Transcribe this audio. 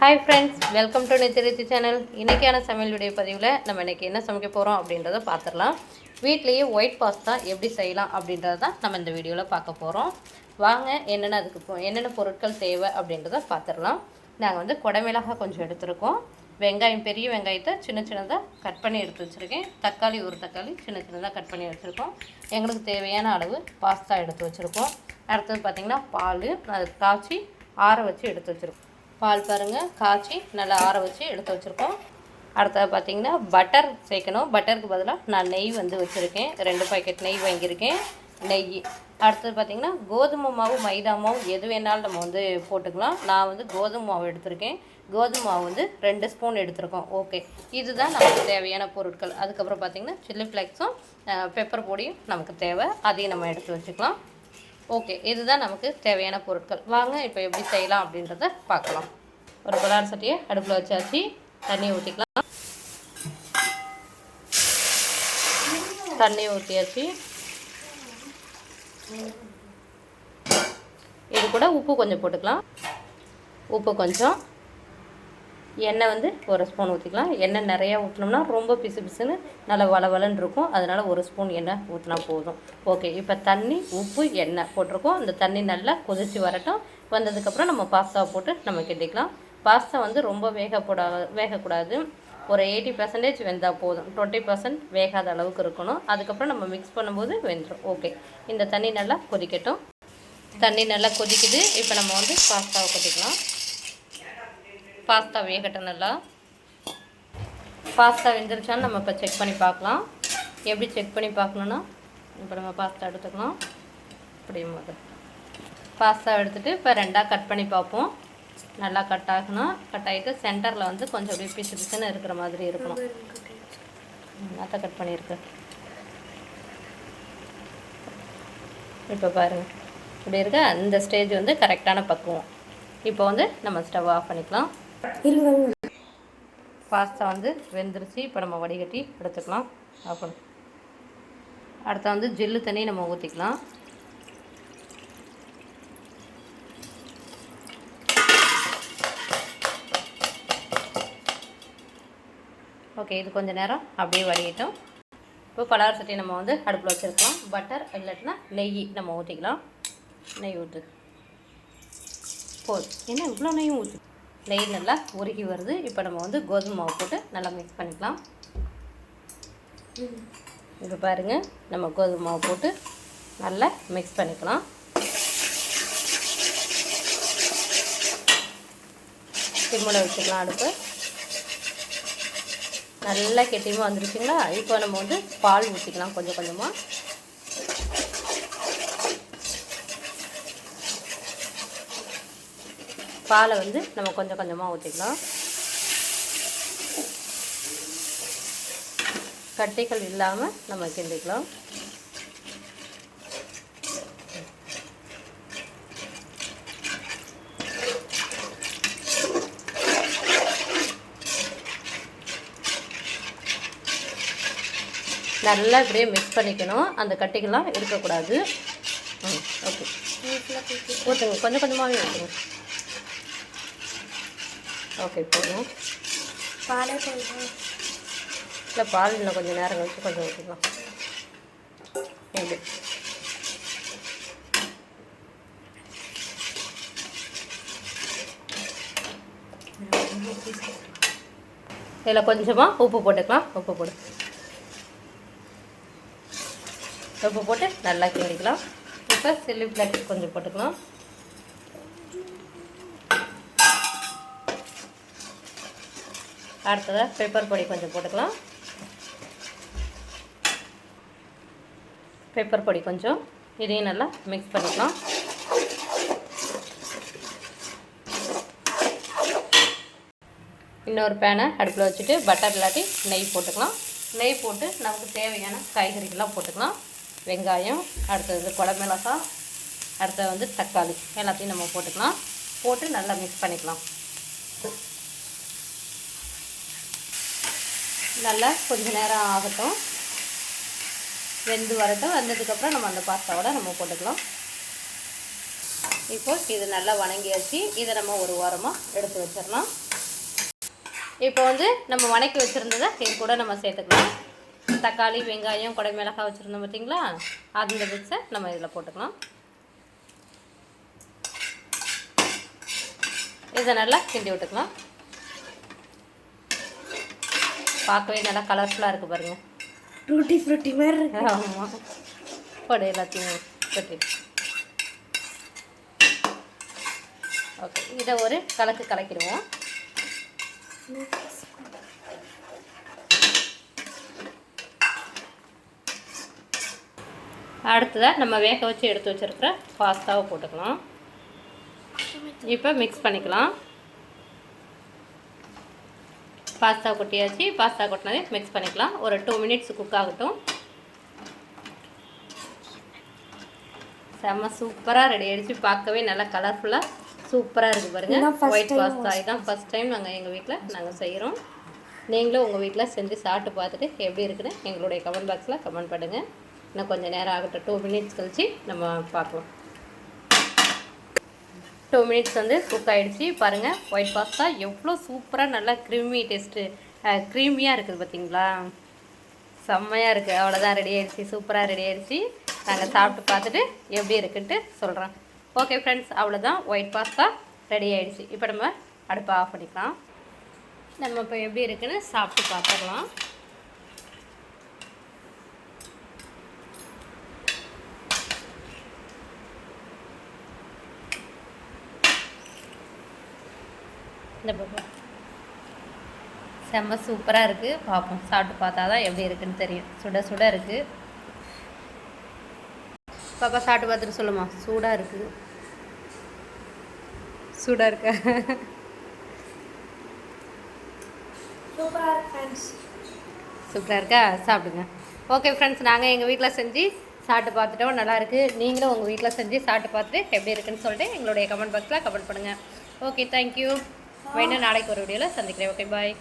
Hi friends, welcome to நித்திருத்தி channel. இன்றைக்கான சமையலுடைய பதிவில் நம்ம இன்றைக்கி என்ன சமைக்க போகிறோம் அப்படின்றத பார்த்துடலாம். வீட்லேயே ஒயிட் பாஸ்தா எப்படி செய்யலாம் அப்படின்றத தான் நம்ம இந்த வீடியோவில் பார்க்க போகிறோம். வாங்க என்னென்ன பொருட்கள் தேவை அப்படின்றத பார்த்துடலாம். நாங்கள் குடமிளகாய் கொஞ்சம் எடுத்துருக்கோம். வெங்காயம், பெரிய வெங்காயத்தை சின்ன சின்னதாக கட் பண்ணி எடுத்து வச்சுருக்கேன். தக்காளி, ஒரு தக்காளி சின்ன சின்னதாக கட் பண்ணி வச்சுருக்கோம். எங்களுக்கு தேவையான அளவு பாஸ்தா எடுத்து வச்சுருக்கோம். அடுத்தது பார்த்திங்கன்னா பால், அதை காய்ச்சி ஆற வச்சு எடுத்து வச்சுருக்கோம். பால் பாருங்கள், காய்ச்சி நல்லா ஆற வச்சு எடுத்து வச்சுருக்கோம். அடுத்தது பார்த்திங்கன்னா பட்டர் சேர்க்கணும். பட்டருக்கு பதிலாக நான் நெய் வச்சுருக்கேன். 2 பாக்கெட் நெய் வாங்கியிருக்கேன். நெய். அடுத்தது பார்த்திங்கன்னா கோதுமை மாவு, மைதா மாவு எது வேணாலும் நம்ம போட்டுக்கலாம். நான் கோதுமை மாவு எடுத்திருக்கேன். கோதுமை மாவு 2 ஸ்பூன் எடுத்திருக்கோம். ஓகே, இதுதான் நமக்கு தேவையான பொருட்கள். அதுக்கப்புறம் பார்த்திங்கன்னா சில்லி ஃப்ளேக்ஸும் பெப்பர் பொடியும் நமக்கு தேவை. அதையும் நம்ம எடுத்து வச்சுக்கலாம். ஓகே, இதுதான் நமக்கு தேவையான பொருட்கள். வாங்க இப்போ எப்படி செய்யலாம் அப்படின்றத பார்க்கலாம். ஒரு பலார் சட்டியை அடுப்பில் வச்சாச்சு. தண்ணி ஊற்றிக்கலாம். தண்ணி ஊற்றியாச்சு. இது கூட உப்பு கொஞ்சம் போட்டுக்கலாம். உப்பு கொஞ்சம். எண்ணெய் 1 ஸ்பூன் ஊற்றிக்கலாம். எண்ணெய் நிறையா ஊற்றினோம்னா ரொம்ப பிசு பிசுன்னு நல்லா வளவலன்னு இருக்கும். அதனால் 1 ஸ்பூன் எண்ணெய் ஊற்றினா போதும். ஓகே, இப்போ தண்ணி, உப்பு, எண்ணெய் போட்டிருக்கோம். அந்த தண்ணி நல்லா கொதித்து வரட்டும். வந்ததுக்கப்புறம் நம்ம பாஸ்தாவை போட்டு நம்ம கிண்டிக்கலாம். பாஸ்தா ரொம்ப வேகக்கூடாது. ஒரு 80% வெந்தால் போதும். 20% வேகாத அளவுக்கு இருக்கணும். அதுக்கப்புறம் நம்ம மிக்ஸ் பண்ணும்போது வெந்துடும். ஓகே, இந்த தண்ணி நல்லா கொதிக்கட்டும். தண்ணி நல்லா கொதிக்குது. இப்போ நம்ம பாஸ்தாவை கொதிக்கலாம். பாஸ்தா வேகட்டும். நல்லா பாஸ்தா வெந்துருச்சான்னு நம்ம இப்போ செக் பண்ணி பார்க்கலாம். எப்படி செக் பண்ணி பார்க்கணுன்னா, இப்போ நம்ம பாஸ்தா எடுத்துக்கலாம். அப்படியும் போது பாஸ்தா எடுத்துகிட்டு இப்போ 2ஆக கட் பண்ணி பார்ப்போம். நல்லா கட் ஆகணும். கட் ஆகிட்டு சென்டரில் கொஞ்சம் அப்படியே பிசு பிசுன்னு இருக்கிற மாதிரி இருக்கணும். அதை கட் பண்ணியிருக்கு. இப்போ பாருங்கள், இப்படி இருக்க அந்த ஸ்டேஜ் கரெக்டான பக்குவம். இப்போ நம்ம ஸ்டவ் ஆஃப் பண்ணிக்கலாம். பாஸ்தா வெந்துருச்சு. இப்போ நம்ம வடிகட்டி எடுத்துக்கலாம். ஆஃப் பண்ணி அடுத்த ஜில்லு தண்ணி நம்ம ஊற்றிக்கலாம். ஓகே, இது கொஞ்சம் நேரம் அப்படியே வடிகட்டும். இப்போ பலார் சட்டி நம்ம அடுப்பில் வச்சுருக்கலாம். பட்டர் இல்லாட்டினா நெய் நம்ம ஊற்றிக்கலாம். நெய் ஊற்று போதும். என்ன இவ்வளோ நெய்யும் ஊற்று. நெய் நல்லா உருகி வருது. இப்போ நம்ம கோதுமை மாவு போட்டு நல்லா மிக்ஸ் பண்ணிக்கலாம். இப்போ பாருங்கள், நம்ம கோதுமை மாவு போட்டு நல்லா மிக்ஸ் பண்ணிக்கலாம். சிம்மில் வச்சுக்கலாம் அடுப்பு. நல்லா கெட்டியமாக வந்துருச்சுங்களா? இப்போ நம்ம பால் ஊற்றிக்கலாம் கொஞ்சம் கொஞ்சமாக. பாலை நம்ம கொஞ்சம் கொஞ்சமாக ஊற்றிக்கலாம். கட்டிகள் இல்லாமல் நம்ம கிண்டிக்கலாம். நல்லா இப்படியே மிக்ஸ் பண்ணிக்கணும். அந்த கட்டிகள்லாம் இருக்கக்கூடாது. ஓகே, ஊற்றுங்க. கொஞ்சம் கொஞ்சமாகவே ஊற்றுங்க. ஓகே, போதும். பால் இல்லை, பால் இன்னும் கொஞ்சம் நேரம் கழிச்சு கொஞ்சம் ஊற்றிக்கலாம். எப்படி இதில் கொஞ்சமாக உப்பு போட்டுக்கலாம். உப்பு போட்டு நல்லா கிண்டிக்கலாம். இப்போ சில்லி ஃப்ளேக்ஸ் கொஞ்சம் போட்டுக்கலாம். அடுத்ததாக பெப்பர் பொடி கொஞ்சம் போட்டுக்கலாம். பெப்பர் பொடி கொஞ்சம், இதையும் நல்லா மிக்ஸ் பண்ணிக்கலாம். இன்னொரு பேனை அடுப்பில் வச்சுட்டு பட்டர் இல்லாட்டி நெய் போட்டுக்கலாம். நெய் போட்டு நமக்கு தேவையான காய்கறிகள்லாம் போட்டுக்கலாம். வெங்காயம், அடுத்தது குடமிளகாய், அடுத்தது தக்காளி எல்லாத்தையும் நம்ம போட்டுக்கலாம். போட்டு நல்லா மிக்ஸ் பண்ணிக்கலாம். நல்லா கொஞ்சம் நேரம் ஆகட்டும். வெந்து வரட்டும். வந்ததுக்கப்புறம் நம்ம அந்த பாஸ்தாவோட நம்ம போட்டுக்கலாம். இப்போ இது நல்லா வணங்கியாச்சு. இதை நம்ம ஒரு வாரமாக எடுத்து வச்சிடலாம். இப்போ வந்து நம்ம வணக்கி வச்சுருந்ததை இது கூட நம்ம சேர்த்துக்கலாம். தக்காளி, வெங்காயம், குடை மிளகாய் வச்சுருந்தோம் பார்த்தீங்களா, அந்த மிக்ஸை நம்ம இதில் போட்டுக்கலாம். இதை நல்லா கிண்டி விட்டுக்கலாம். பார்க்கவே நல்லா கலர்ஃபுல்லாக இருக்குது பாருங்கள். டூட்டி ஃப்ரூட்டி மாதிரி இருக்கு. ஆமாம், போடு எல்லாத்தையும் கொட்டி. ஓகே, இதை ஒரு கலக்கிடுவோம். அடுத்ததாக நம்ம வேக வச்சு எடுத்து வச்சுருக்கிற பாஸ்தாவை போட்டுக்கலாம். இப்போ மிக்ஸ் பண்ணிக்கலாம். பாஸ்தா கொட்டியாச்சு. பாஸ்தா கொட்டினதே மிக்ஸ் பண்ணிக்கலாம். ஒரு 2 மினிட்ஸ் குக் ஆகட்டும். செம்ம சூப்பராக ரெடி ஆகிடுச்சு. பார்க்கவே நல்லா கலர்ஃபுல்லாக சூப்பராக இருக்குது பாருங்கள். ஒயிட் பாஸ்தா இதான் ஃபஸ்ட் டைம் எங்கள் வீட்டில் நாங்கள் செய்கிறோம். நீங்களும் உங்கள் வீட்டில் செஞ்சு சாப்பிட்டு பார்த்துட்டு எப்படி இருக்குன்னு எங்களுடைய கமெண்ட் பாக்ஸில் கமெண்ட் பண்ணுங்கள். இன்னும் கொஞ்சம் நேரம் ஆகட்டும். 2 மினிட்ஸ் கழிச்சு நம்ம பார்க்கலாம். 2 மினிட்ஸ் வந்து குக் ஆகிடுச்சு. பாருங்கள், ஒயிட் பாஸ்தா எவ்வளோ சூப்பராக நல்லா க்ரீமியாக இருக்குது பார்த்தீங்களா? செம்மையாக இருக்குது. அவ்வளோதான், ரெடி ஆகிடுச்சு. சூப்பராக ரெடி ஆகிடுச்சு. நாங்கள் சாப்பிட்டு பார்த்துட்டு எப்படி இருக்குன்ட்டு சொல்கிறேன். ஓகே ஃப்ரெண்ட்ஸ், அவ்வளோதான், ஒயிட் பாஸ்தா ரெடி ஆகிடுச்சு. இப்போ நம்ம அடுப்பை ஆஃப் பண்ணிக்கலாம். நம்ம இப்போ எப்படி இருக்குன்னு சாப்பிட்டு பார்த்துக்கலாம். இந்த பக்கம் செம்ம சூப்பராக இருக்குது. பார்ப்போம், சாப்பிட்டு பார்த்தா தான் எப்படி இருக்குன்னு தெரியும். சுட சுட இருக்குது. பாப்பா சாப்பிட்டு பார்த்துட்டு சொல்லுமா. சூடாக இருக்குது. சூடாக இருக்கா? சூப்பராக இருக்கா? சாப்பிடுங்க. ஓகே ஃப்ரெண்ட்ஸ், நாங்கள் எங்கள் வீட்டில் செஞ்சு சாப்பிட்டு பார்த்துட்டோம். நல்லாயிருக்கு. நீங்களும் உங்கள் வீட்டில் செஞ்சு சாப்பிட்டு பார்த்துட்டு எப்படி இருக்குன்னு சொல்லிட்டு எங்களுடைய கமெண்ட் பாக்ஸில் கமெண்ட் பண்ணுங்கள். Okay, thank you. வேணும் நாளைக்கு ஒரு வீடியோவில் சந்திக்கிறேன். ஓகே, பாய்.